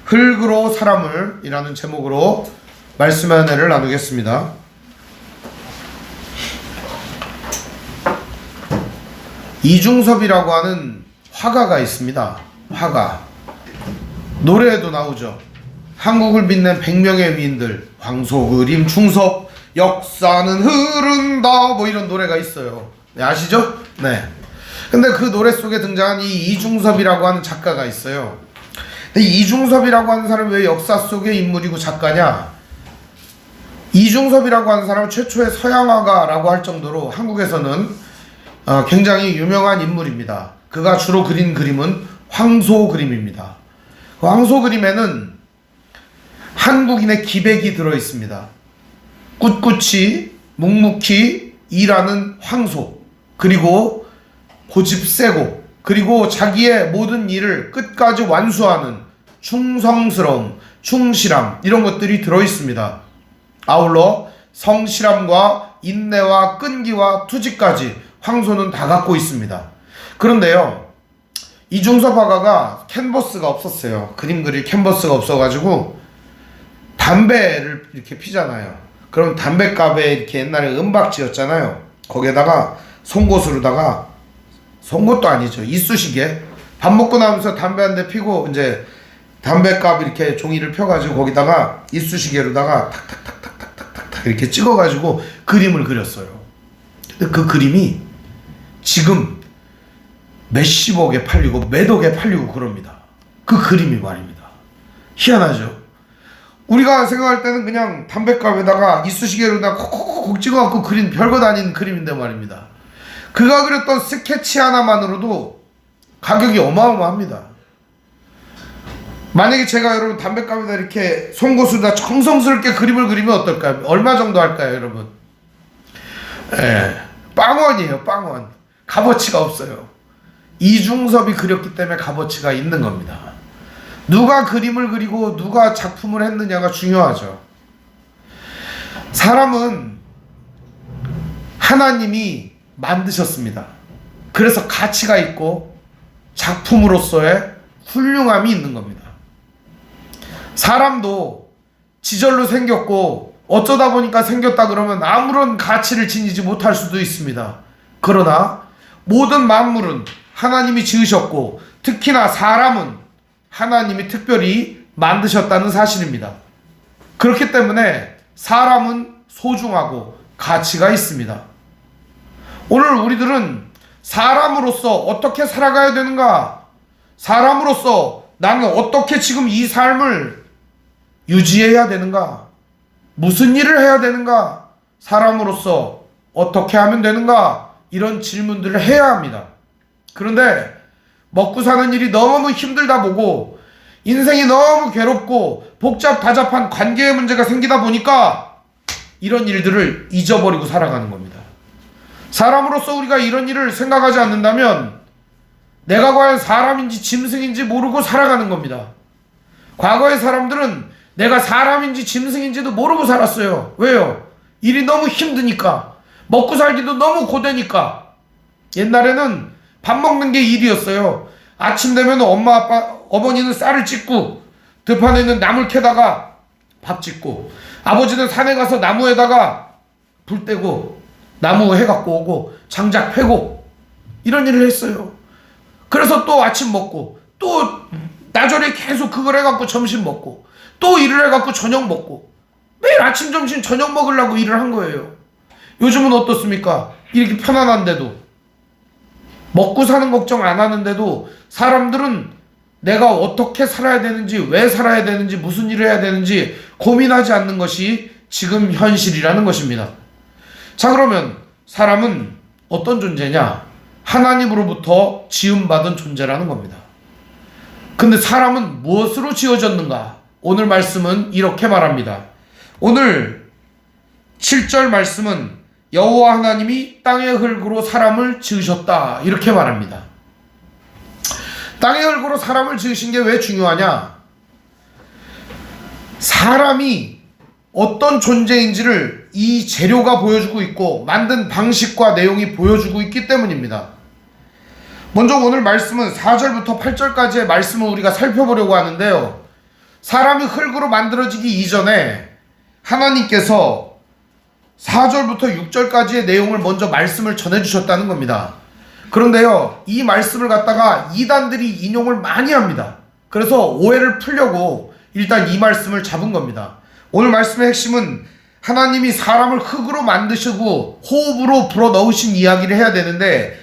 흙으로 사람을 이라는 제목으로 말씀의 은혜를 나누겠습니다. 이중섭이라고 하는 화가가 있습니다. 화가. 노래에도 나오죠. 한국을 빛낸 100명의 위인들, 황소그림, 충섭, 역사는 흐른다, 뭐 이런 노래가 있어요. 네, 아시죠? 네. 근데 그 노래 속에 등장한 이 이중섭이라고 하는 작가가 있어요. 근데 이중섭이라고 하는 사람이 왜 역사 속의 인물이고 작가냐? 이중섭이라고 하는 사람은 최초의 서양화가라고 할 정도로 한국에서는 굉장히 유명한 인물입니다. 그가 주로 그린 그림은 황소 그림입니다. 그 황소 그림에는 한국인의 기백이 들어있습니다. 꿋꿋이 묵묵히 일하는 황소, 그리고 고집 세고, 그리고 자기의 모든 일을 끝까지 완수하는 충성스러움, 충실함, 이런 것들이 들어있습니다. 아울러 성실함과 인내와 끈기와 투지까지 황소는 다 갖고 있습니다. 그런데요, 이중섭 화가가 캔버스가 없었어요. 그림 그릴 캔버스가 없어가지고 담배를 이렇게 피잖아요. 그럼 담배갑에 이렇게 옛날에 은박지였잖아요. 거기에다가 송곳으로다가, 송곳도 아니죠, 이쑤시개, 밥 먹고 나면서 담배 한 대 피고 이제 담배갑 이렇게 종이를 펴가지고 거기다가 이쑤시개로다가 탁탁탁탁탁탁 이렇게 찍어가지고 그림을 그렸어요. 근데 그 그림이 지금 몇십억에 팔리고 몇억에 팔리고 그럽니다. 그 그림이 말입니다. 희한하죠? 우리가 생각할 때는 그냥 담배갑에다가 이쑤시개로다가 콕콕콕 찍어갖고 그린 별것 아닌 그림인데 말입니다. 그가 그렸던 스케치 하나만으로도 가격이 어마어마합니다. 만약에 제가 여러분 담배갑에다 이렇게 송곳으로다 정성스럽게 그림을 그리면 어떨까요? 얼마 정도 할까요, 여러분? 빵원이에요, 빵원. 값어치가 없어요. 이중섭이 그렸기 때문에 값어치가 있는 겁니다. 누가 그림을 그리고 누가 작품을 했느냐가 중요하죠. 사람은 하나님이 만드셨습니다. 그래서 가치가 있고 작품으로서의 훌륭함이 있는 겁니다. 사람도 지절로 생겼고 어쩌다 보니까 생겼다 그러면 아무런 가치를 지니지 못할 수도 있습니다. 그러나 모든 만물은 하나님이 지으셨고 특히나 사람은 하나님이 특별히 만드셨다는 사실입니다. 그렇기 때문에 사람은 소중하고 가치가 있습니다. 오늘 우리들은 사람으로서 어떻게 살아가야 되는가? 사람으로서 나는 어떻게 지금 이 삶을 유지해야 되는가? 무슨 일을 해야 되는가? 사람으로서 어떻게 하면 되는가? 이런 질문들을 해야 합니다. 그런데 먹고 사는 일이 너무 힘들다 보고 인생이 너무 괴롭고 복잡다잡한 관계의 문제가 생기다 보니까 이런 일들을 잊어버리고 살아가는 겁니다. 사람으로서 우리가 이런 일을 생각하지 않는다면 내가 과연 사람인지 짐승인지 모르고 살아가는 겁니다. 과거의 사람들은 내가 사람인지 짐승인지도 모르고 살았어요. 왜요? 일이 너무 힘드니까, 먹고 살기도 너무 고되니까. 옛날에는 밥 먹는 게 일이었어요. 아침 되면 엄마 아빠 어머니는 쌀을 찢고 들판에 있는 나물 캐다가 밥 짓고, 아버지는 산에 가서 나무에다가 불 떼고 나무 해갖고 오고 장작 패고 이런 일을 했어요. 그래서 또 아침 먹고 또 나절에 계속 그걸 해갖고 점심 먹고 또 일을 해갖고 저녁 먹고 매일 아침 점심 저녁 먹으려고 일을 한 거예요. 요즘은 어떻습니까? 이렇게 편안한데도, 먹고 사는 걱정 안 하는데도 사람들은 내가 어떻게 살아야 되는지, 왜 살아야 되는지, 무슨 일을 해야 되는지 고민하지 않는 것이 지금 현실이라는 것입니다. 자, 그러면 사람은 어떤 존재냐? 하나님으로부터 지음받은 존재라는 겁니다. 근데 사람은 무엇으로 지어졌는가? 오늘 말씀은 이렇게 말합니다. 오늘 7절 말씀은 여호와 하나님이 땅의 흙으로 사람을 지으셨다, 이렇게 말합니다. 땅의 흙으로 사람을 지으신 게 왜 중요하냐? 사람이 어떤 존재인지를 이 재료가 보여주고 있고 만든 방식과 내용이 보여주고 있기 때문입니다. 먼저 오늘 말씀은 4절부터 8절까지의 말씀을 우리가 살펴보려고 하는데요. 사람이 흙으로 만들어지기 이전에 하나님께서 4절부터 6절까지의 내용을 먼저 말씀을 전해주셨다는 겁니다. 그런데요, 이 말씀을 갖다가 이단들이 인용을 많이 합니다. 그래서 오해를 풀려고 일단 이 말씀을 잡은 겁니다. 오늘 말씀의 핵심은 하나님이 사람을 흙으로 만드시고 호흡으로 불어넣으신 이야기를 해야 되는데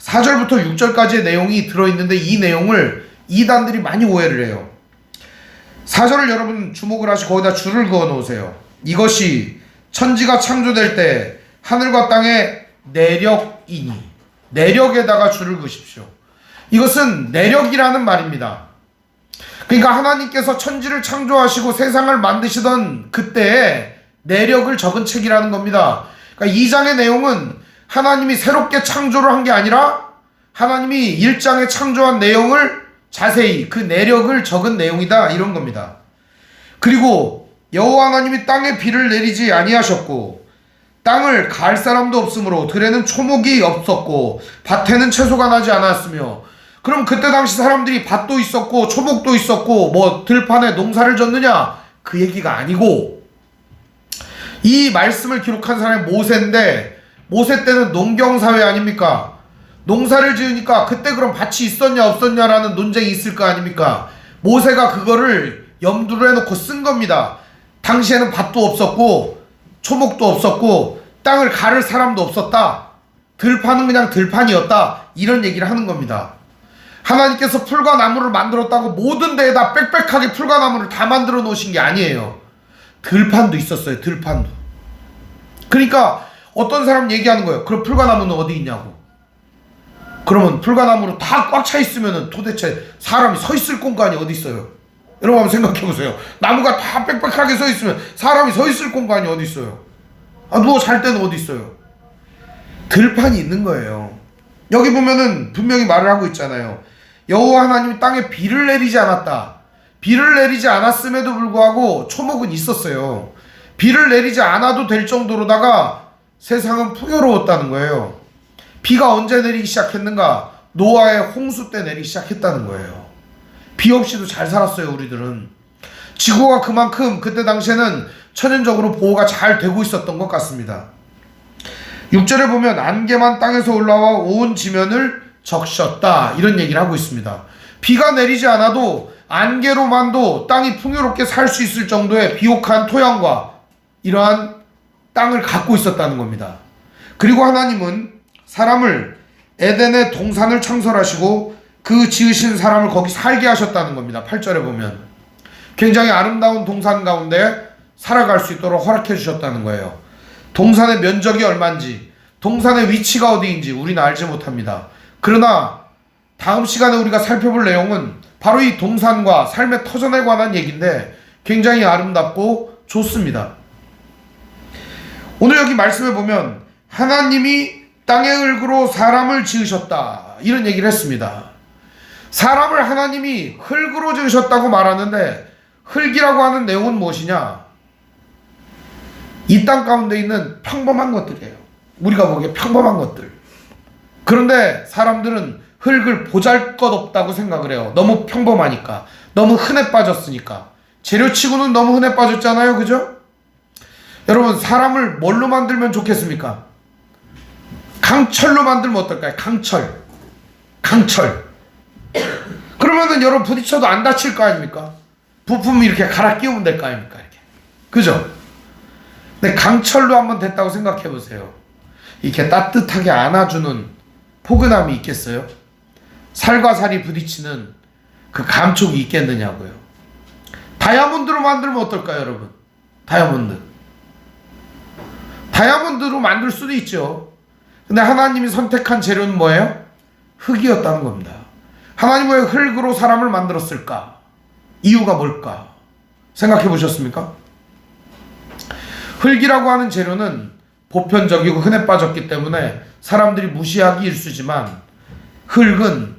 4절부터 6절까지의 내용이 들어있는데 이 내용을 이단들이 많이 오해를 해요. 4절을 여러분 주목을 하시고 거기다 줄을 그어 놓으세요. 이것이 천지가 창조될 때 하늘과 땅의 내력이니, 내력에다가 줄을 그으십시오. 이것은 내력이라는 말입니다. 그러니까 하나님께서 천지를 창조하시고 세상을 만드시던 그때의 내력을 적은 책이라는 겁니다. 그러니까 2장의 내용은 하나님이 새롭게 창조를 한 게 아니라 하나님이 1장에 창조한 내용을 자세히 그 내력을 적은 내용이다, 이런 겁니다. 그리고 여호와 하나님이 땅에 비를 내리지 아니하셨고 땅을 갈 사람도 없으므로 들에는 초목이 없었고 밭에는 채소가 나지 않았으며, 그럼 그때 당시 사람들이 밭도 있었고 초목도 있었고 뭐 들판에 농사를 졌느냐, 그 얘기가 아니고, 이 말씀을 기록한 사람이 모세인데 모세 때는 농경사회 아닙니까? 농사를 지으니까 그때 그럼 밭이 있었냐 없었냐라는 논쟁이 있을 거 아닙니까? 모세가 그거를 염두를 해놓고 쓴 겁니다. 당시에는 밭도 없었고 초목도 없었고 땅을 가를 사람도 없었다, 들판은 그냥 들판이었다, 이런 얘기를 하는 겁니다. 하나님께서 풀과 나무를 만들었다고 모든 데에다 빽빽하게 풀과 나무를 다 만들어 놓으신 게 아니에요. 들판도 있었어요. 들판도. 그러니까 어떤 사람 얘기하는 거예요. 그럼 풀과 나무는 어디 있냐고. 그러면 풀과 나무로 다 꽉 차 있으면 도대체 사람이 서 있을 공간이 어디 있어요? 여러분 한번 생각해 보세요. 나무가 다 빽빽하게 서 있으면 사람이 서 있을 공간이 어디 있어요? 누워 잘 때는 어디 있어요? 들판이 있는 거예요. 여기 보면은 분명히 말을 하고 있잖아요. 여호와 하나님이 땅에 비를 내리지 않았다. 비를 내리지 않았음에도 불구하고 초목은 있었어요. 비를 내리지 않아도 될 정도로다가 세상은 풍요로웠다는 거예요. 비가 언제 내리기 시작했는가? 노아의 홍수 때 내리기 시작했다는 거예요. 비 없이도 잘 살았어요, 우리들은. 지구가 그만큼 그때 당시에는 천연적으로 보호가 잘 되고 있었던 것 같습니다. 6절에 보면 안개만 땅에서 올라와 온 지면을 적셨다, 이런 얘기를 하고 있습니다. 비가 내리지 않아도 안개로만도 땅이 풍요롭게 살 수 있을 정도의 비옥한 토양과 이러한 땅을 갖고 있었다는 겁니다. 그리고 하나님은 사람을 에덴의 동산을 창설하시고 그 지으신 사람을 거기 살게 하셨다는 겁니다. 8절에 보면 굉장히 아름다운 동산 가운데 살아갈 수 있도록 허락해 주셨다는 거예요. 동산의 면적이 얼마인지, 동산의 위치가 어디인지 우리는 알지 못합니다. 그러나 다음 시간에 우리가 살펴볼 내용은 바로 이 동산과 삶의 터전에 관한 얘기인데 굉장히 아름답고 좋습니다. 오늘 여기 말씀에 보면 하나님이 땅의 흙으로 사람을 지으셨다, 이런 얘기를 했습니다. 사람을 하나님이 흙으로 지으셨다고 말하는데 흙이라고 하는 내용은 무엇이냐? 이 땅 가운데 있는 평범한 것들이에요. 우리가 보기에 평범한 것들. 그런데 사람들은 흙을 보잘것없다고 생각을 해요. 너무 평범하니까, 너무 흔해 빠졌으니까. 재료치고는 너무 흔해 빠졌잖아요, 그죠? 여러분, 사람을 뭘로 만들면 좋겠습니까? 강철로 만들면 어떨까요? 강철. 그러면은 여러분 부딪혀도 안 다칠 거 아닙니까? 부품 이렇게 갈아 끼우면 될 거 아닙니까? 이렇게. 그죠? 근데 강철로 한번 됐다고 생각해 보세요. 이렇게 따뜻하게 안아주는 포근함이 있겠어요? 살과 살이 부딪히는 그 감촉이 있겠느냐고요. 다이아몬드로 만들면 어떨까요, 여러분? 다이아몬드로 만들 수도 있죠. 근데 하나님이 선택한 재료는 뭐예요? 흙이었다는 겁니다. 하나님은 왜 흙으로 사람을 만들었을까? 이유가 뭘까? 생각해 보셨습니까? 흙이라고 하는 재료는 보편적이고 흔해 빠졌기 때문에 사람들이 무시하기 일쑤지만 흙은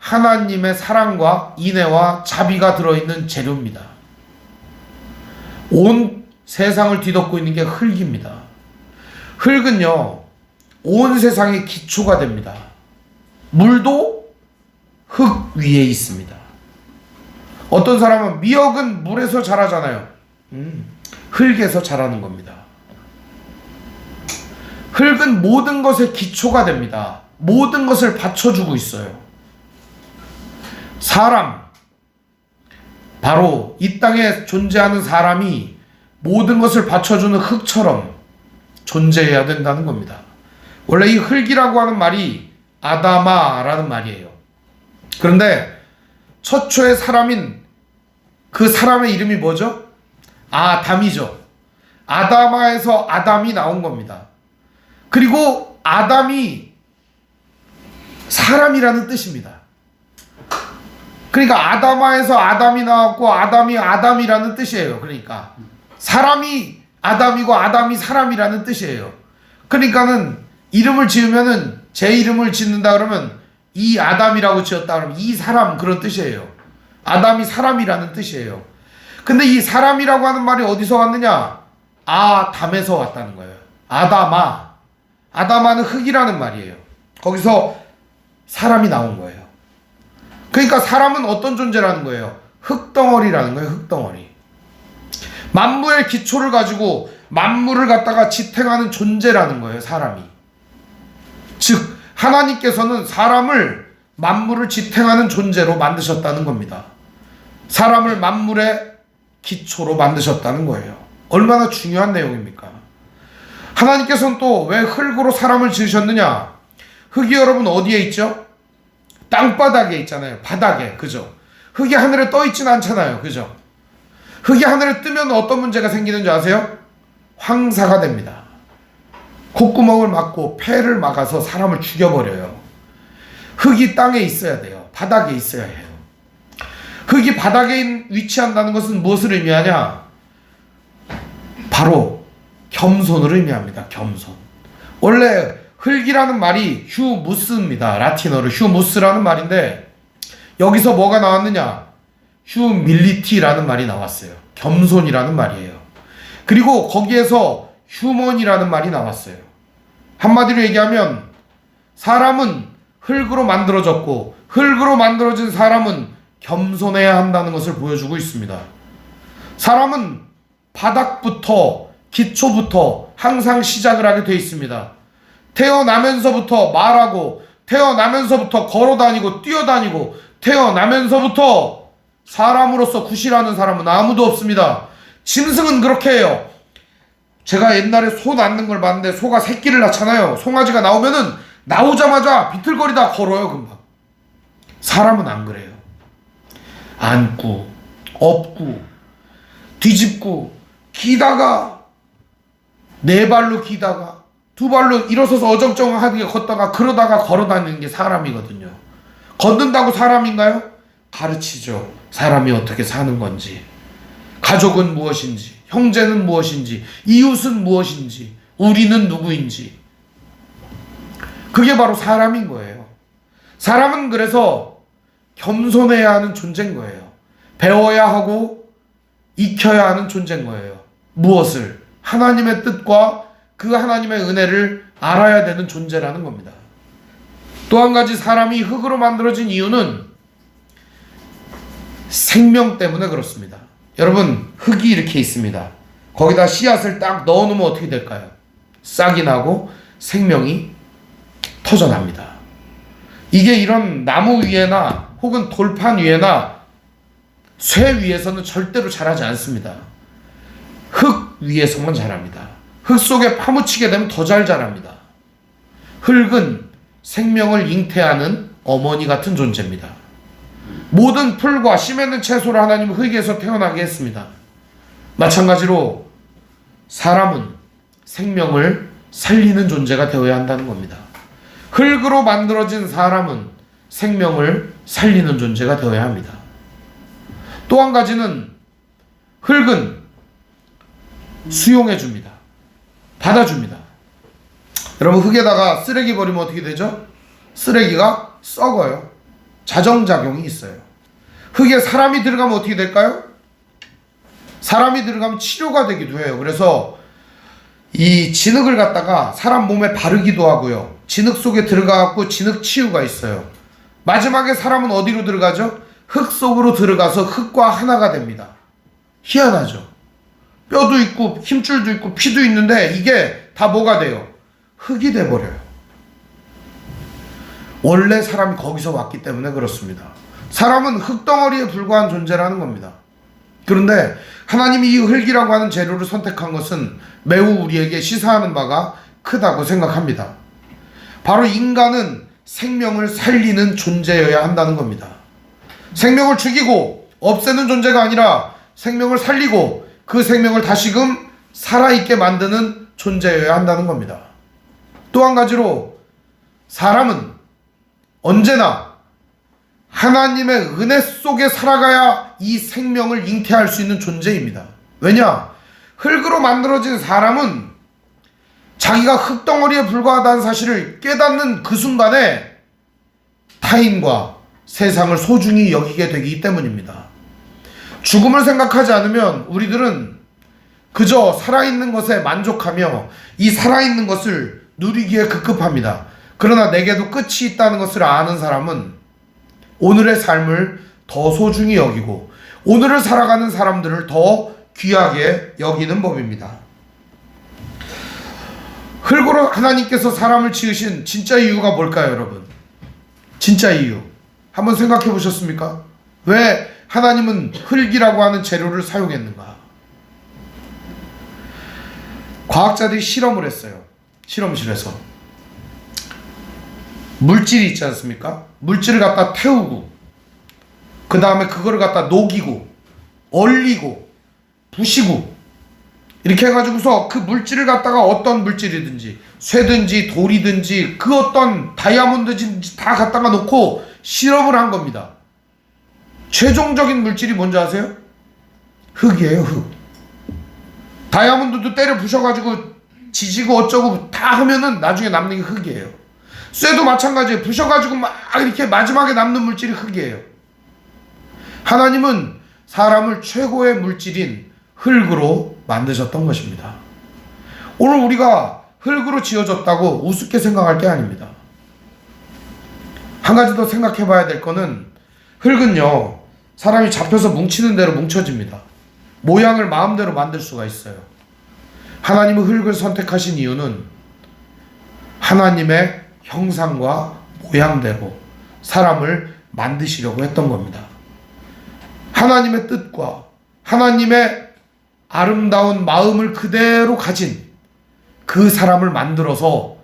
하나님의 사랑과 인애와 자비가 들어있는 재료입니다. 온 세상을 뒤덮고 있는 게 흙입니다. 흙은요, 온 세상의 기초가 됩니다. 물도 흙 위에 있습니다. 어떤 사람은 미역은 물에서 자라잖아요. 흙에서 자라는 겁니다. 흙은 모든 것의 기초가 됩니다. 모든 것을 받쳐주고 있어요. 사람, 바로 이 땅에 존재하는 사람이 모든 것을 받쳐주는 흙처럼 존재해야 된다는 겁니다. 원래 이 흙이라고 하는 말이 아다마라는 말이에요. 그런데 처초의 사람인 그 사람의 이름이 뭐죠? 아담이죠. 아다마에서 아담이 나온 겁니다. 그리고 아담이 사람이라는 뜻입니다. 그러니까 아다마에서 아담이 나왔고 아담이 아담이라는 뜻이에요. 그러니까 사람이 아담이고 아담이 사람이라는 뜻이에요. 그러니까는 이름을 지으면은 제 이름을 짓는다 그러면 이 아담이라고 지었다 그러면 이 사람 그런 뜻이에요. 아담이 사람이라는 뜻이에요. 근데 이 사람이라고 하는 말이 어디서 왔느냐? 아담에서 왔다는 거예요. 아다마. 아다마는 흙이라는 말이에요. 거기서 사람이 나온 거예요. 그러니까 사람은 어떤 존재라는 거예요? 흙덩어리라는 거예요. 흙덩어리. 만물의 기초를 가지고 만물을 갖다가 지탱하는 존재라는 거예요. 사람이. 즉 하나님께서는 사람을 만물을 지탱하는 존재로 만드셨다는 겁니다. 사람을 만물의 기초로 만드셨다는 거예요. 얼마나 중요한 내용입니까? 하나님께서는 또 왜 흙으로 사람을 지으셨느냐? 흙이 여러분 어디에 있죠? 땅바닥에 있잖아요. 바닥에. 그죠? 흙이 하늘에 떠 있진 않잖아요. 그죠? 흙이 하늘에 뜨면 어떤 문제가 생기는 줄 아세요? 황사가 됩니다. 콧구멍을 막고 폐를 막아서 사람을 죽여버려요. 흙이 땅에 있어야 돼요. 바닥에 있어야 해요. 흙이 바닥에 위치한다는 것은 무엇을 의미하냐? 바로 겸손을 의미합니다. 겸손. 원래 흙이라는 말이 휴무스입니다. 라틴어로 휴무스라는 말인데 여기서 뭐가 나왔느냐? 휴밀리티라는 말이 나왔어요. 겸손이라는 말이에요. 그리고 거기에서 휴먼이라는 말이 나왔어요. 한마디로 얘기하면 사람은 흙으로 만들어졌고 흙으로 만들어진 사람은 겸손해야 한다는 것을 보여주고 있습니다. 사람은 바닥부터 기초부터 항상 시작을 하게 되어 있습니다. 태어나면서부터 말하고 태어나면서부터 걸어다니고 뛰어다니고 태어나면서부터 사람으로서 구실하는 사람은 아무도 없습니다. 짐승은 그렇게 해요. 제가 옛날에 소 낳는 걸 봤는데 소가 새끼를 낳잖아요. 송아지가 나오면은 나오자마자 비틀거리다 걸어요. 금방. 사람은 안 그래요. 앉고 엎고 뒤집고 기다가 네 발로 기다가 두 발로 일어서서 어정쩡하게 걷다가 그러다가 걸어다니는 게 사람이거든요. 걷는다고 사람인가요? 가르치죠. 사람이 어떻게 사는 건지, 가족은 무엇인지, 형제는 무엇인지, 이웃은 무엇인지, 우리는 누구인지. 그게 바로 사람인 거예요. 사람은 그래서 겸손해야 하는 존재인 거예요. 배워야 하고 익혀야 하는 존재인 거예요. 무엇을? 하나님의 뜻과 그 하나님의 은혜를 알아야 되는 존재라는 겁니다. 또 한 가지 사람이 흙으로 만들어진 이유는 생명 때문에 그렇습니다. 여러분, 흙이 이렇게 있습니다. 거기다 씨앗을 딱 넣어놓으면 어떻게 될까요? 싹이 나고 생명이 터져납니다. 이게 이런 나무 위에나 혹은 돌판 위에나 쇠 위에서는 절대로 자라지 않습니다. 흙 위에서만 자랍니다. 흙 속에 파묻히게 되면 더 잘 자랍니다. 흙은 생명을 잉태하는 어머니 같은 존재입니다. 모든 풀과 씨 맺는 채소를 하나님은 흙에서 태어나게 했습니다. 마찬가지로 사람은 생명을 살리는 존재가 되어야 한다는 겁니다. 흙으로 만들어진 사람은 생명을 살리는 존재가 되어야 합니다. 또 한 가지는 흙은 수용해 줍니다. 받아줍니다. 여러분, 흙에다가 쓰레기 버리면 어떻게 되죠? 쓰레기가 썩어요. 자정작용이 있어요. 흙에 사람이 들어가면 어떻게 될까요? 사람이 들어가면 치료가 되기도 해요. 그래서 이 진흙을 갖다가 사람 몸에 바르기도 하고요. 진흙 속에 들어가갖고 진흙 치유가 있어요. 마지막에 사람은 어디로 들어가죠? 흙 속으로 들어가서 흙과 하나가 됩니다. 희한하죠. 뼈도 있고 힘줄도 있고 피도 있는데 이게 다 뭐가 돼요? 흙이 돼버려요. 원래 사람이 거기서 왔기 때문에 그렇습니다. 사람은 흙덩어리에 불과한 존재라는 겁니다. 그런데 하나님이 이 흙이라고 하는 재료를 선택한 것은 매우 우리에게 시사하는 바가 크다고 생각합니다. 바로 인간은 생명을 살리는 존재여야 한다는 겁니다. 생명을 죽이고 없애는 존재가 아니라 생명을 살리고 그 생명을 다시금 살아있게 만드는 존재여야 한다는 겁니다. 또 한 가지로 사람은 언제나 하나님의 은혜 속에 살아가야 이 생명을 잉태할 수 있는 존재입니다. 왜냐? 흙으로 만들어진 사람은 자기가 흙덩어리에 불과하다는 사실을 깨닫는 그 순간에 타인과 세상을 소중히 여기게 되기 때문입니다. 죽음을 생각하지 않으면 우리들은 그저 살아있는 것에 만족하며 이 살아있는 것을 누리기에 급급합니다. 그러나 내게도 끝이 있다는 것을 아는 사람은 오늘의 삶을 더 소중히 여기고 오늘을 살아가는 사람들을 더 귀하게 여기는 법입니다. 흙으로 하나님께서 사람을 지으신 진짜 이유가 뭘까요, 여러분? 진짜 이유 한번 생각해 보셨습니까? 왜 하나님은 흙이라고 하는 재료를 사용했는가? 과학자들이 실험을 했어요. 실험실에서 물질이 있지 않습니까? 물질을 갖다 태우고 그 다음에 그거를 갖다 녹이고 얼리고 부시고 이렇게 해가지고서 그 물질을 갖다가 어떤 물질이든지 쇠든지 돌이든지 그 어떤 다이아몬드든지 다 갖다가 놓고 실험을 한 겁니다. 최종적인 물질이 뭔지 아세요? 흙이에요. 흙. 다이아몬드도 때려 부셔가지고 지지고 어쩌고 다 하면은 나중에 남는 게 흙이에요. 쇠도 마찬가지예요. 부셔가지고 막 이렇게 마지막에 남는 물질이 흙이에요. 하나님은 사람을 최고의 물질인 흙으로 만드셨던 것입니다. 오늘 우리가 흙으로 지어졌다고 우습게 생각할 게 아닙니다. 한 가지 더 생각해 봐야 될 거는 흙은요, 사람이 잡혀서 뭉치는 대로 뭉쳐집니다. 모양을 마음대로 만들 수가 있어요. 하나님은 흙을 선택하신 이유는 하나님의 형상과 모양대로 사람을 만드시려고 했던 겁니다. 하나님의 뜻과 하나님의 아름다운 마음을 그대로 가진 그 사람을 만들어서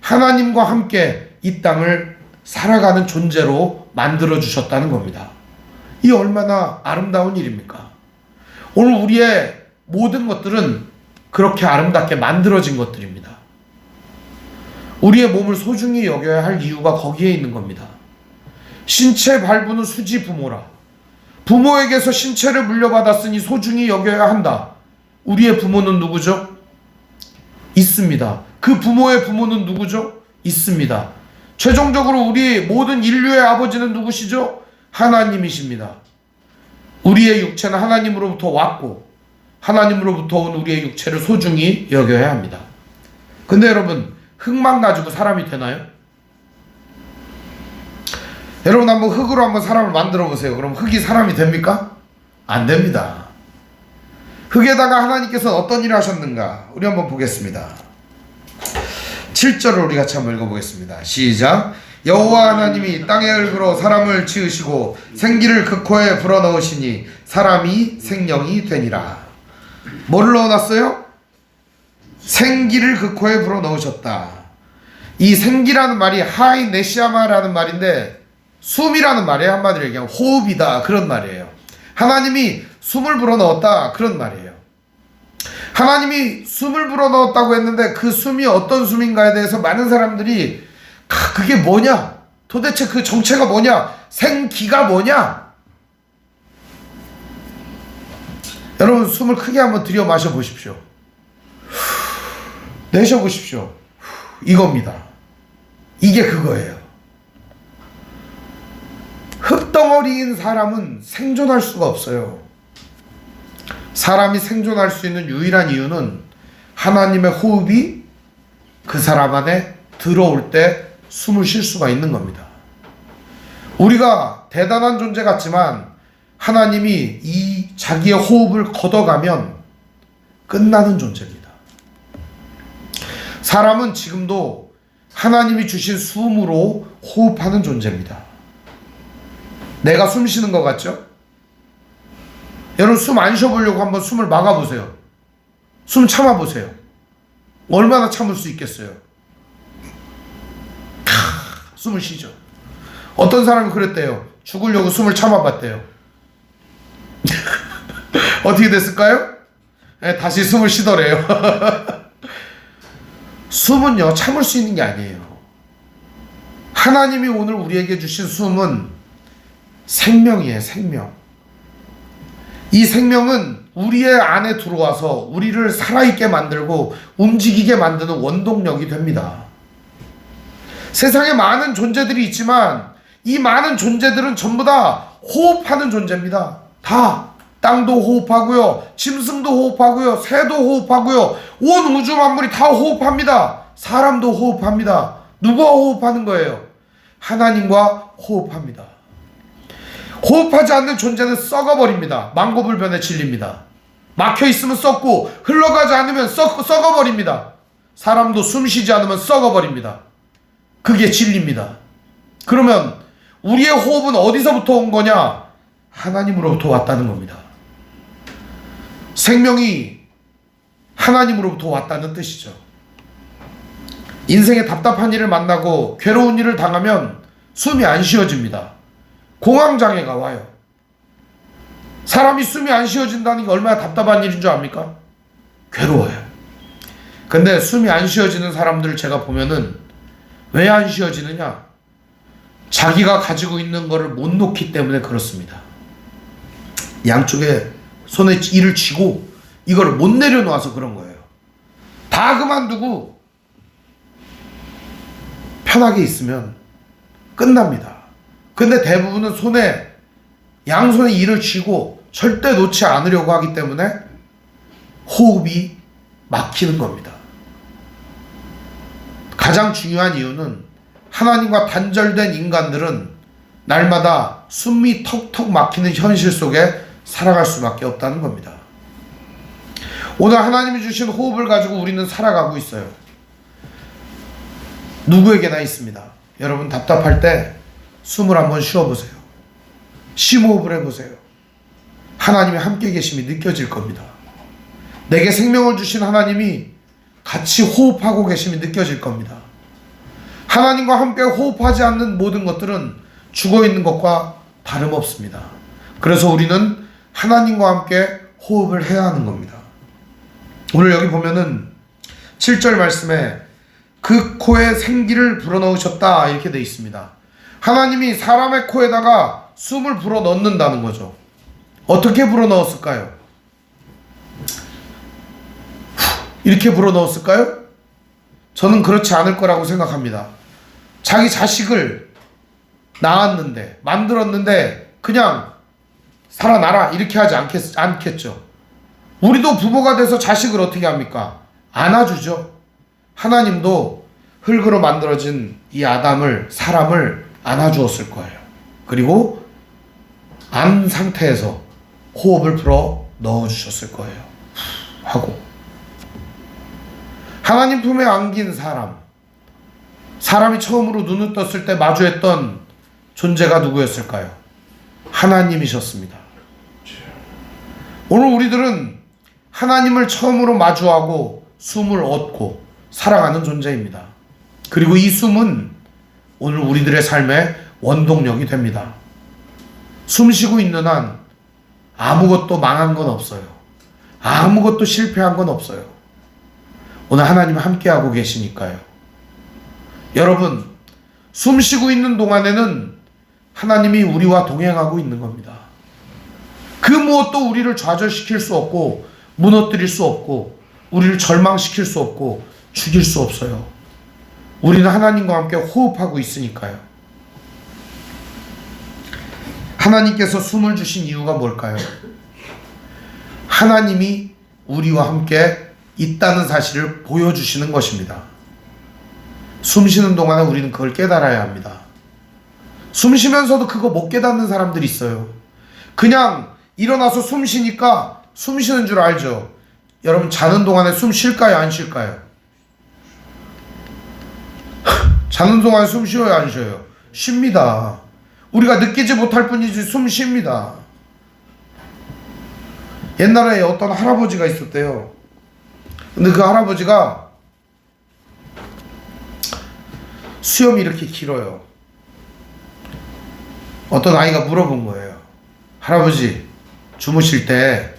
하나님과 함께 이 땅을 살아가는 존재로 만들어 주셨다는 겁니다. 이 얼마나 아름다운 일입니까? 오늘 우리의 모든 것들은 그렇게 아름답게 만들어진 것들입니다. 우리의 몸을 소중히 여겨야 할 이유가 거기에 있는 겁니다. 신체 발부는 수지 부모라. 부모에게서 신체를 물려받았으니 소중히 여겨야 한다. 우리의 부모는 누구죠? 있습니다. 그 부모의 부모는 누구죠? 있습니다. 최종적으로 우리 모든 인류의 아버지는 누구시죠? 하나님이십니다. 우리의 육체는 하나님으로부터 왔고 하나님으로부터 온 우리의 육체를 소중히 여겨야 합니다. 근데 여러분, 흙만 가지고 사람이 되나요? 여러분 한번 흙으로 한번 사람을 만들어 보세요. 그럼 흙이 사람이 됩니까? 안 됩니다. 흙에다가 하나님께서 어떤 일을 하셨는가? 우리 한번 보겠습니다. 7절을 우리 같이 한번 읽어보겠습니다. 시작. 여호와 하나님이 땅의 흙으로 사람을 지으시고 생기를 그 코에 불어넣으시니 사람이 생명이 되니라. 뭐를 넣어놨어요? 생기를 그 코에 불어넣으셨다. 이 생기라는 말이 하이 네시아마라는 말인데 숨이라는 말이에요. 한마디로 얘기하면 호흡이다, 그런 말이에요. 하나님이 숨을 불어넣었다, 그런 말이에요. 하나님이 숨을 불어넣었다고 했는데 그 숨이 어떤 숨인가에 대해서 많은 사람들이 그게 뭐냐? 도대체 그 정체가 뭐냐? 생기가 뭐냐? 여러분 숨을 크게 한번 들여 마셔 보십시오. 내쉬어 보십시오. 이겁니다. 이게 그거예요. 흙덩어리인 사람은 생존할 수가 없어요. 사람이 생존할 수 있는 유일한 이유는 하나님의 호흡이 그 사람 안에 들어올 때 숨을 쉴 수가 있는 겁니다. 우리가 대단한 존재 같지만 하나님이 이 자기의 호흡을 걷어가면 끝나는 존재입니다. 사람은 지금도 하나님이 주신 숨으로 호흡하는 존재입니다. 내가 숨 쉬는 것 같죠? 여러분 숨 안 쉬어보려고 한번 숨을 막아보세요. 숨 참아보세요. 얼마나 참을 수 있겠어요? 숨을 쉬죠. 어떤 사람이 그랬대요. 죽으려고 숨을 참아봤대요. 어떻게 됐을까요? 네, 다시 숨을 쉬더래요. 숨은요 참을 수 있는 게 아니에요. 하나님이 오늘 우리에게 주신 숨은 생명이에요. 생명. 이 생명은 우리의 안에 들어와서 우리를 살아있게 만들고 움직이게 만드는 원동력이 됩니다. 세상에 많은 존재들이 있지만 이 많은 존재들은 전부 다 호흡하는 존재입니다. 다 땅도 호흡하고요, 짐승도 호흡하고요, 새도 호흡하고요, 온 우주 만물이 다 호흡합니다. 사람도 호흡합니다. 누가 호흡하는 거예요? 하나님과 호흡합니다. 호흡하지 않는 존재는 썩어버립니다. 망고불변에 질립니다. 막혀있으면 썩고 흘러가지 않으면 썩어버립니다. 사람도 숨쉬지 않으면 썩어버립니다. 그게 진리입니다. 그러면 우리의 호흡은 어디서부터 온 거냐? 하나님으로부터 왔다는 겁니다. 생명이 하나님으로부터 왔다는 뜻이죠. 인생에 답답한 일을 만나고 괴로운 일을 당하면 숨이 안 쉬어집니다. 공황장애가 와요. 사람이 숨이 안 쉬어진다는 게 얼마나 답답한 일인 줄 압니까? 괴로워요. 근데 숨이 안 쉬어지는 사람들을 제가 보면은 왜 안 쉬어지느냐? 자기가 가지고 있는 거를 못 놓기 때문에 그렇습니다. 양쪽에 손에 일을 쥐고 이거를 못 내려놓아서 그런 거예요. 다 그만두고 편하게 있으면 끝납니다. 근데 대부분은 양손에 일을 쥐고 절대 놓지 않으려고 하기 때문에 호흡이 막히는 겁니다. 가장 중요한 이유는 하나님과 단절된 인간들은 날마다 숨이 턱턱 막히는 현실 속에 살아갈 수밖에 없다는 겁니다. 오늘 하나님이 주신 호흡을 가지고 우리는 살아가고 있어요. 누구에게나 있습니다. 여러분 답답할 때 숨을 한번 쉬어보세요. 심호흡을 해보세요. 하나님이 함께 계심이 느껴질 겁니다. 내게 생명을 주신 하나님이 같이 호흡하고 계심이 느껴질 겁니다. 하나님과 함께 호흡하지 않는 모든 것들은 죽어있는 것과 다름없습니다. 그래서 우리는 하나님과 함께 호흡을 해야 하는 겁니다. 오늘 여기 보면은 7절 말씀에 그 코에 생기를 불어넣으셨다 이렇게 되어 있습니다. 하나님이 사람의 코에다가 숨을 불어넣는다는 거죠. 어떻게 불어넣었을까요? 이렇게 불어넣었을까요? 저는 그렇지 않을 거라고 생각합니다. 자기 자식을 낳았는데 만들었는데 그냥 살아나라 이렇게 하지 않겠죠. 우리도 부모가 돼서 자식을 어떻게 합니까? 안아주죠. 하나님도 흙으로 만들어진 이 사람을 안아주었을 거예요. 그리고 안 상태에서 호흡을 불어 넣어주셨을 거예요. 하고 하나님 품에 안긴 사람이 처음으로 눈을 떴을 때 마주했던 존재가 누구였을까요? 하나님이셨습니다. 오늘 우리들은 하나님을 처음으로 마주하고 숨을 얻고 살아가는 존재입니다. 그리고 이 숨은 오늘 우리들의 삶의 원동력이 됩니다. 숨 쉬고 있는 한 아무것도 망한 건 없어요. 아무것도 실패한 건 없어요. 오늘 하나님 함께하고 계시니까요. 여러분, 숨 쉬고 있는 동안에는 하나님이 우리와 동행하고 있는 겁니다. 그 무엇도 우리를 좌절시킬 수 없고 무너뜨릴 수 없고 우리를 절망시킬 수 없고 죽일 수 없어요. 우리는 하나님과 함께 호흡하고 있으니까요. 하나님께서 숨을 주신 이유가 뭘까요? 하나님이 우리와 함께 있다는 사실을 보여주시는 것입니다. 숨 쉬는 동안에 우리는 그걸 깨달아야 합니다. 숨 쉬면서도 그거 못 깨닫는 사람들이 있어요. 그냥 일어나서 숨 쉬니까 숨 쉬는 줄 알죠. 여러분 자는 동안에 숨 쉴까요 안 쉴까요? 자는 동안에 숨 쉬어요 안 쉬어요? 쉽니다. 우리가 느끼지 못할 뿐이지 숨 쉽니다. 옛날에 어떤 할아버지가 있었대요. 근데 그 할아버지가 수염이 이렇게 길어요. 어떤 아이가 물어본 거예요. 할아버지 주무실 때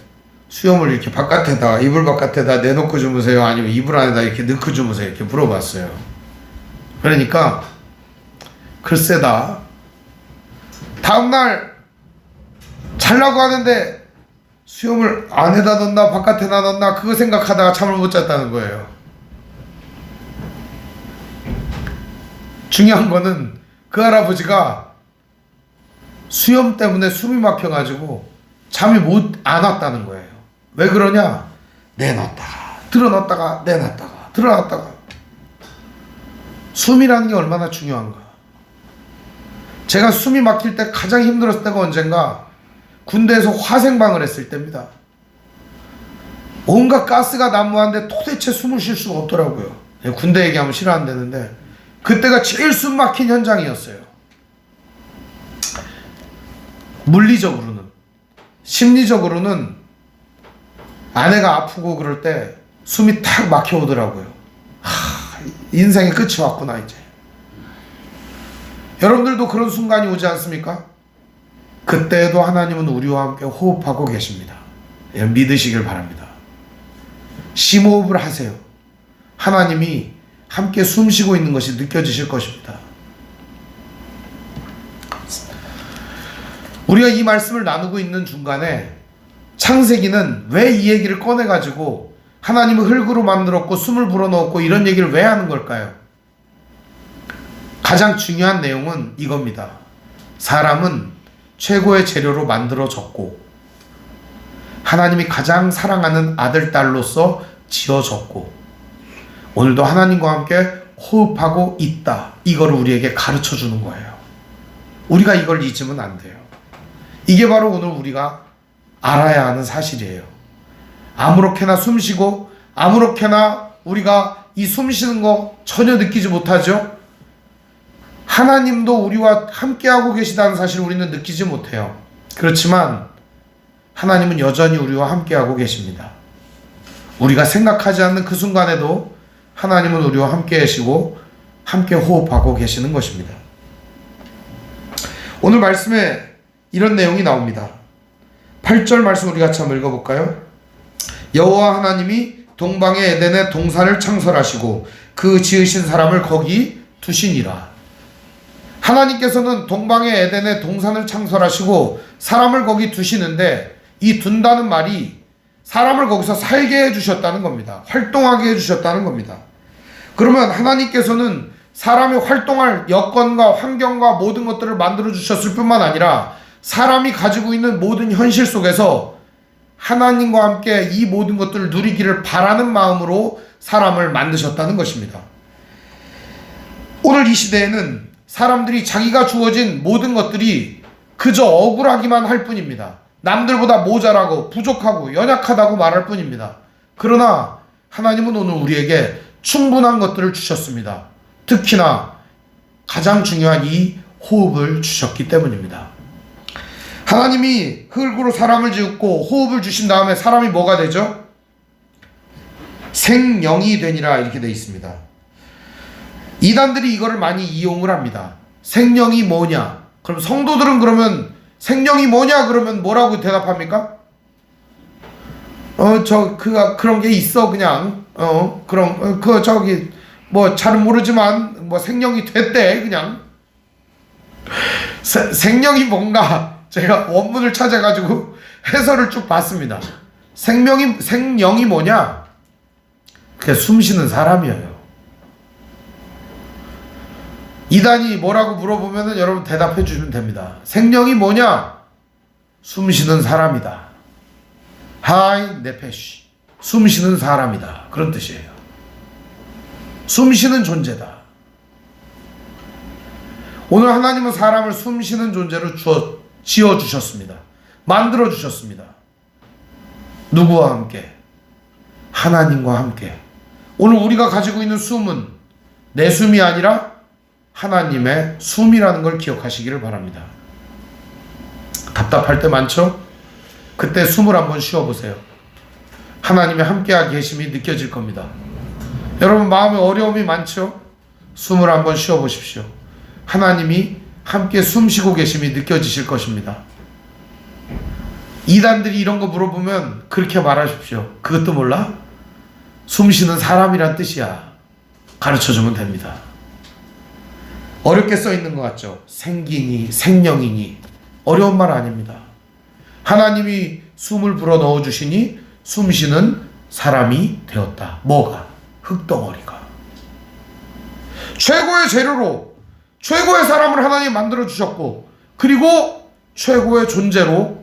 수염을 이렇게 바깥에다 이불 바깥에다 내놓고 주무세요? 아니면 이불 안에다 이렇게 넣고 주무세요? 이렇게 물어봤어요. 그러니까 글쎄다. 다음날 자려고 하는데 수염을 안에다 넣나 바깥에다 넣나 그거 생각하다가 잠을 못 잤다는 거예요. 중요한 거는 그 할아버지가 수염 때문에 숨이 막혀가지고 잠이 안 왔다는 거예요. 왜 그러냐? 내놨다가 들어놨다가 내놨다가 들어놨다가. 숨이라는 게 얼마나 중요한가. 제가 숨이 막힐 때 가장 힘들었을 때가 언젠가 군대에서 화생방을 했을 때입니다. 온갖 가스가 난무한데 도대체 숨을 쉴 수가 없더라고요. 군대 얘기하면 싫어한다는데 그때가 제일 숨 막힌 현장이었어요. 물리적으로는. 심리적으로는 아내가 아프고 그럴 때 숨이 탁 막혀오더라고요. 인생의 끝이 왔구나 이제. 여러분들도 그런 순간이 오지 않습니까? 그때에도 하나님은 우리와 함께 호흡하고 계십니다. 믿으시길 바랍니다. 심호흡을 하세요. 하나님이 함께 숨쉬고 있는 것이 느껴지실 것입니다. 우리가 이 말씀을 나누고 있는 중간에 창세기는 왜 이 얘기를 꺼내가지고 하나님은 흙으로 만들었고 숨을 불어넣었고 이런 얘기를 왜 하는 걸까요? 가장 중요한 내용은 이겁니다. 사람은 최고의 재료로 만들어졌고 하나님이 가장 사랑하는 아들, 딸로서 지어졌고 오늘도 하나님과 함께 호흡하고 있다. 이거를 우리에게 가르쳐 주는 거예요. 우리가 이걸 잊으면 안 돼요. 이게 바로 오늘 우리가 알아야 하는 사실이에요. 아무렇게나 숨 쉬고 아무렇게나 우리가 이 숨 쉬는 거 전혀 느끼지 못하죠? 하나님도 우리와 함께하고 계시다는 사실을 우리는 느끼지 못해요. 그렇지만 하나님은 여전히 우리와 함께하고 계십니다. 우리가 생각하지 않는 그 순간에도 하나님은 우리와 함께 계시고 함께 호흡하고 계시는 것입니다. 오늘 말씀에 이런 내용이 나옵니다. 8절 말씀 우리 같이 한번 읽어볼까요? 여호와 하나님이 동방의 에덴에 동산을 창설하시고 그 지으신 사람을 거기 두시니라. 하나님께서는 동방의 에덴에 동산을 창설하시고 사람을 거기 두시는데 이 둔다는 말이 사람을 거기서 살게 해주셨다는 겁니다. 활동하게 해주셨다는 겁니다. 그러면 하나님께서는 사람이 활동할 여건과 환경과 모든 것들을 만들어 주셨을 뿐만 아니라 사람이 가지고 있는 모든 현실 속에서 하나님과 함께 이 모든 것들을 누리기를 바라는 마음으로 사람을 만드셨다는 것입니다. 오늘 이 시대에는 사람들이 자기가 주어진 모든 것들이 그저 억울하기만 할 뿐입니다. 남들보다 모자라고 부족하고 연약하다고 말할 뿐입니다. 그러나 하나님은 오늘 우리에게 충분한 것들을 주셨습니다. 특히나 가장 중요한 이 호흡을 주셨기 때문입니다. 하나님이 흙으로 사람을 지었고 호흡을 주신 다음에 사람이 뭐가 되죠? 생명이 되니라 이렇게 되어 있습니다. 이단들이 이거를 많이 이용을 합니다. 생명이 뭐냐? 그럼 성도들은 그러면 생명이 뭐냐? 그러면 뭐라고 대답합니까? 그런 게 있어 그냥 뭐 잘 모르지만 뭐 생명이 됐대 그냥. 생명이 뭔가 제가 원문을 찾아가지고 해설을 쭉 봤습니다. 생명이 뭐냐? 그게 숨쉬는 사람이에요. 이단이 뭐라고 물어보면은 여러분 대답해 주시면 됩니다. 생명이 뭐냐? 숨쉬는 사람이다. 하이 네페시. 숨쉬는 사람이다. 그런 뜻이에요. 숨쉬는 존재다. 오늘 하나님은 사람을 숨쉬는 존재로 지어주셨습니다. 만들어주셨습니다. 누구와 함께? 하나님과 함께. 오늘 우리가 가지고 있는 숨은 내 숨이 아니라 하나님의 숨이라는 걸 기억하시기를 바랍니다. 답답할 때 많죠? 그때 숨을 한번 쉬어보세요. 하나님의 함께 계심이 느껴질 겁니다. 여러분 마음에 어려움이 많죠? 숨을 한번 쉬어보십시오. 하나님이 함께 숨쉬고 계심이 느껴지실 것입니다. 이단들이 이런 거 물어보면 그렇게 말하십시오. 그것도 몰라? 숨쉬는 사람이란 뜻이야. 가르쳐주면 됩니다. 어렵게 써 있는 것 같죠? 생기니 생명이니 어려운 말 아닙니다. 하나님이 숨을 불어 넣어주시니 숨쉬는 사람이 되었다. 뭐가? 흙덩어리가. 최고의 재료로 최고의 사람을 하나님 만들어주셨고, 그리고 최고의 존재로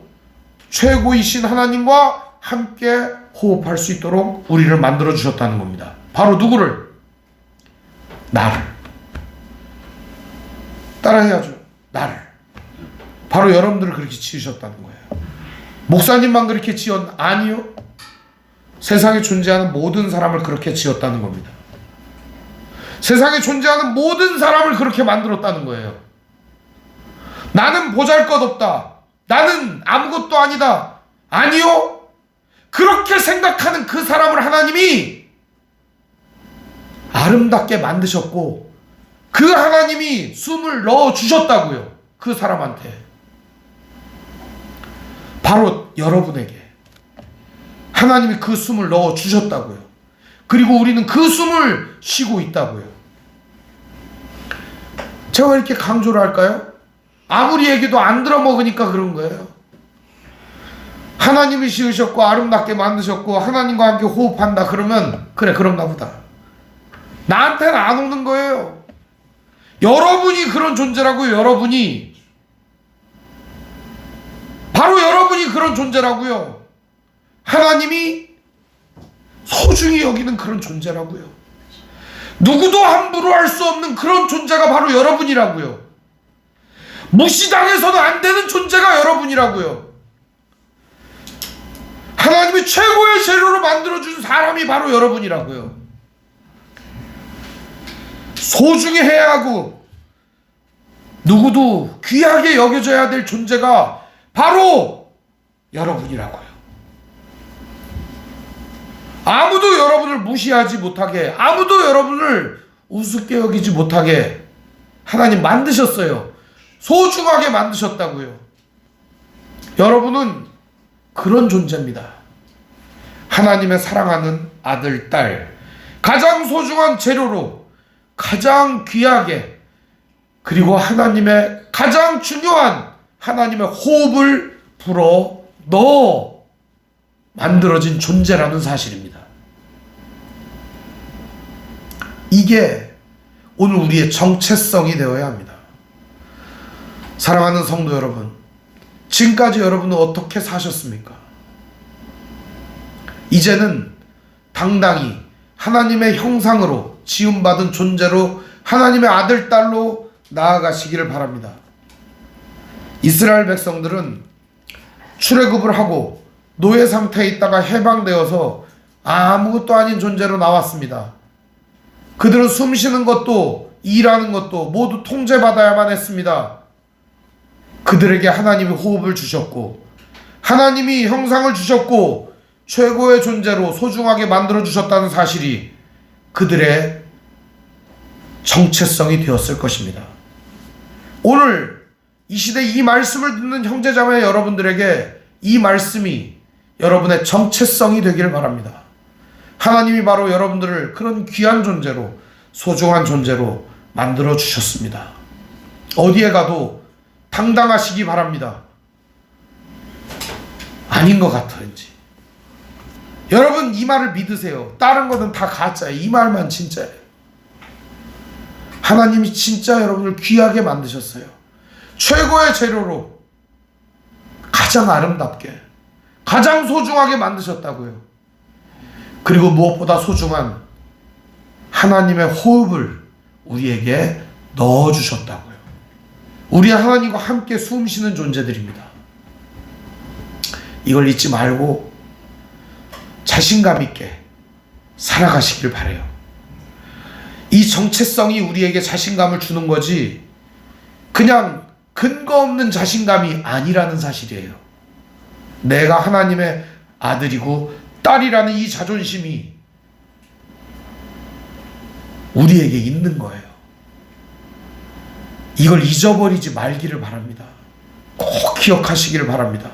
최고이신 하나님과 함께 호흡할 수 있도록 우리를 만들어주셨다는 겁니다. 바로 누구를? 나를. 따라해야죠. 나를. 바로 여러분들을 그렇게 지으셨다는 거예요. 목사님만 그렇게 아니요. 세상에 존재하는 모든 사람을 그렇게 지었다는 겁니다. 세상에 존재하는 모든 사람을 그렇게 만들었다는 거예요. 나는 보잘것없다. 나는 아무것도 아니다. 아니요. 그렇게 생각하는 그 사람을 하나님이 아름답게 만드셨고, 그 하나님이 숨을 넣어주셨다고요. 그 사람한테. 바로 여러분에게 하나님이 그 숨을 넣어주셨다고요. 그리고 우리는 그 숨을 쉬고 있다고요. 제가 왜 이렇게 강조를 할까요? 아무리 얘기도 안 들어먹으니까 그런 거예요. 하나님이 지으셨고 아름답게 만드셨고 하나님과 함께 호흡한다 그러면 그래 그런가 보다. 나한테는 안 오는 거예요. 여러분이 그런 존재라고요. 여러분이. 바로 여러분이 그런 존재라고요. 하나님이 소중히 여기는 그런 존재라고요. 누구도 함부로 할 수 없는 그런 존재가 바로 여러분이라고요. 무시당해서는 안 되는 존재가 여러분이라고요. 하나님이 최고의 재료로 만들어준 사람이 바로 여러분이라고요. 소중히 해야 하고 누구도 귀하게 여겨져야 될 존재가 바로 여러분이라고요. 아무도 여러분을 무시하지 못하게, 아무도 여러분을 우습게 여기지 못하게 하나님 만드셨어요. 소중하게 만드셨다고요. 여러분은 그런 존재입니다. 하나님의 사랑하는 아들, 딸, 가장 소중한 재료로 가장 귀하게, 그리고 하나님의 가장 중요한 하나님의 호흡을 불어 넣어 만들어진 존재라는 사실입니다. 이게 오늘 우리의 정체성이 되어야 합니다. 사랑하는 성도 여러분, 지금까지 여러분은 어떻게 사셨습니까? 이제는 당당히 하나님의 형상으로 지음받은 존재로 하나님의 아들, 딸로 나아가시기를 바랍니다. 이스라엘 백성들은 출애굽을 하고 노예 상태에 있다가 해방되어서 아무것도 아닌 존재로 나왔습니다. 그들은 숨쉬는 것도 일하는 것도 모두 통제받아야만 했습니다. 그들에게 하나님이 호흡을 주셨고 하나님이 형상을 주셨고 최고의 존재로 소중하게 만들어주셨다는 사실이 그들의 정체성이 되었을 것입니다. 오늘 이 시대 이 말씀을 듣는 형제자매 여러분들에게 이 말씀이 여러분의 정체성이 되기를 바랍니다. 하나님이 바로 여러분들을 그런 귀한 존재로, 소중한 존재로 만들어 주셨습니다. 어디에 가도 당당하시기 바랍니다. 아닌 것 같아 왠지. 여러분 이 말을 믿으세요. 다른 거는 다 가짜예요. 이 말만 진짜예요. 하나님이 진짜 여러분을 귀하게 만드셨어요. 최고의 재료로 가장 아름답게, 가장 소중하게 만드셨다고요. 그리고 무엇보다 소중한 하나님의 호흡을 우리에게 넣어주셨다고요. 우리 하나님과 함께 숨쉬는 존재들입니다. 이걸 잊지 말고 자신감 있게 살아가시길 바라요. 이 정체성이 우리에게 자신감을 주는 거지 그냥 근거 없는 자신감이 아니라는 사실이에요. 내가 하나님의 아들이고 딸이라는 이 자존심이 우리에게 있는 거예요. 이걸 잊어버리지 말기를 바랍니다. 꼭 기억하시기를 바랍니다.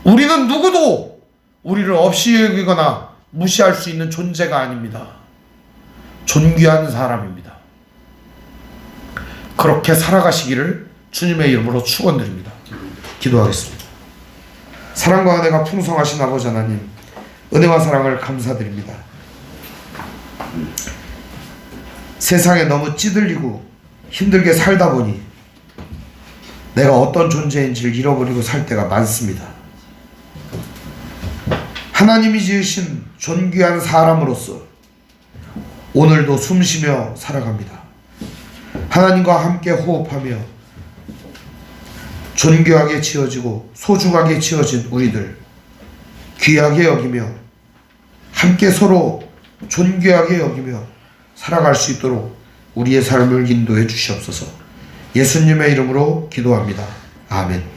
우리는 누구도 우리를 없이 여기거나 무시할 수 있는 존재가 아닙니다. 존귀한 사람입니다. 그렇게 살아가시기를 주님의 이름으로 축원드립니다. 기도하겠습니다. 사랑과 은혜가 풍성하신 아버지 하나님, 은혜와 사랑을 감사드립니다. 세상에 너무 찌들리고 힘들게 살다 보니 내가 어떤 존재인지를 잃어버리고 살 때가 많습니다. 하나님이 지으신 존귀한 사람으로서 오늘도 숨쉬며 살아갑니다. 하나님과 함께 호흡하며 존귀하게 지어지고 소중하게 지어진 우리들 귀하게 여기며 함께 서로 존귀하게 여기며 살아갈 수 있도록 우리의 삶을 인도해 주시옵소서. 예수님의 이름으로 기도합니다. 아멘.